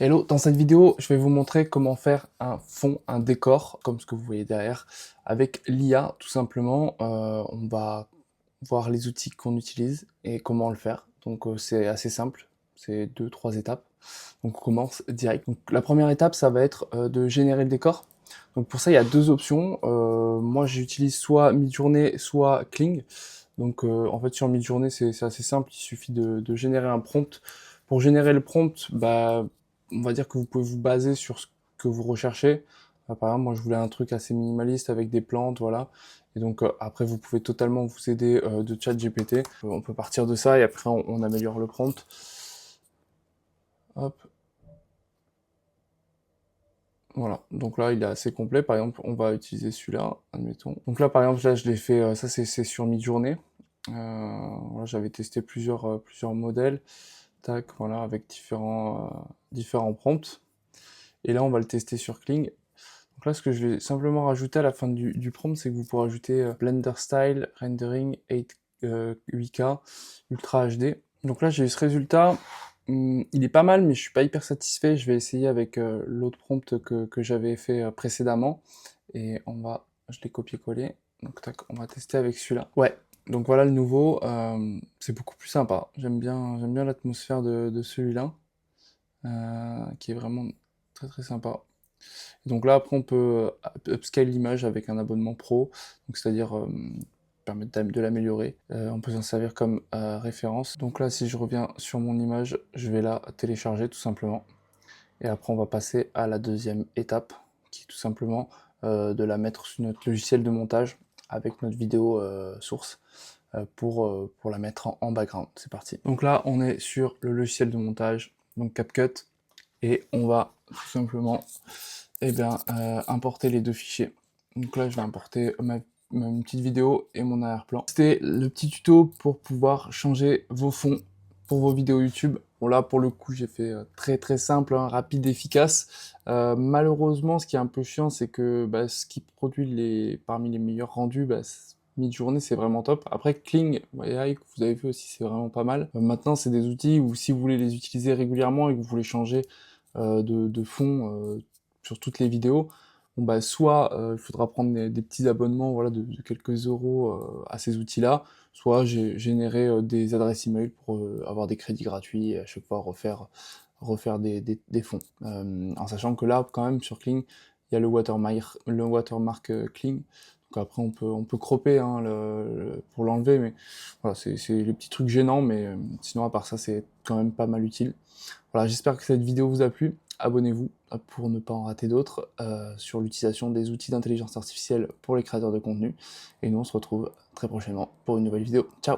Hello, dans cette vidéo, je vais vous montrer comment faire un fond, un décor, comme ce que vous voyez derrière, avec l'IA, tout simplement. On va voir les outils qu'on utilise et comment le faire. Donc c'est assez simple, c'est deux, trois étapes. Donc on commence direct. Donc, la première étape, ça va être de générer le décor. Donc pour ça, il y a deux options. Moi, j'utilise soit Midjourney, soit Kling. Donc en fait, sur Midjourney, c'est assez simple, il suffit de générer un prompt. Pour générer le prompt, bah, on va dire que vous pouvez vous baser sur ce que vous recherchez. Par exemple, moi, je voulais un truc assez minimaliste avec des plantes, voilà. Et donc après, vous pouvez totalement vous aider de ChatGPT. On peut partir de ça et après, on améliore le prompt. Hop, voilà. Donc là, il est assez complet. Par exemple, on va utiliser celui-là, admettons. Donc là, par exemple, là, je l'ai fait, ça c'est sur Midjourney. Voilà, j'avais testé plusieurs modèles. Tac, voilà, avec différents prompts. Et là, on va le tester sur Kling. Donc là, ce que je vais simplement rajouter à la fin du prompt, c'est que vous pourrez ajouter Blender Style, Rendering 8K, Ultra HD. Donc là, j'ai eu ce résultat. Il est pas mal, mais je suis pas hyper satisfait. Je vais essayer avec l'autre prompt que j'avais fait précédemment. Et je l'ai copié-collé. Donc tac, on va tester avec celui-là. Ouais, donc voilà le nouveau. C'est beaucoup plus sympa. J'aime bien l'atmosphère de celui-là, qui est vraiment très très sympa. Donc là, après, on peut upscale l'image avec un abonnement pro, donc c'est-à-dire permettre de l'améliorer. On peut s'en servir comme référence. Donc là, si je reviens sur mon image, je vais la télécharger tout simplement. Et après, on va passer à la deuxième étape, qui est tout simplement de la mettre sur notre logiciel de montage avec notre vidéo source pour la mettre en background. C'est parti. Donc là, on est sur le logiciel de montage, donc CapCut, et on va tout simplement importer les deux fichiers. Donc là, je vais importer ma petite vidéo et mon arrière-plan. C'était le petit tuto pour pouvoir changer vos fonds pour vos vidéos YouTube. Bon là, pour le coup, j'ai fait très très simple, hein, rapide, efficace. Malheureusement, ce qui est un peu chiant, c'est que ce qui produit parmi les meilleurs rendus, Midjourney, c'est vraiment top. Après, Kling, AI, que vous avez vu aussi, c'est vraiment pas mal. Maintenant, c'est des outils où si vous voulez les utiliser régulièrement et que vous voulez changer de fond sur toutes les vidéos, bon soit il faudra prendre des petits abonnements, voilà, de quelques euros à ces outils-là, soit générer des adresses email pour avoir des crédits gratuits et à chaque fois refaire des fonds. En sachant que là, quand même, sur Kling, il y a le watermark Kling. Donc après, on peut cropper hein, pour l'enlever, mais voilà, c'est les petits trucs gênants, mais sinon, à part ça, c'est quand même pas mal utile. Voilà, j'espère que cette vidéo vous a plu. Abonnez-vous pour ne pas en rater d'autres sur l'utilisation des outils d'intelligence artificielle pour les créateurs de contenu. Et nous, on se retrouve très prochainement pour une nouvelle vidéo. Ciao!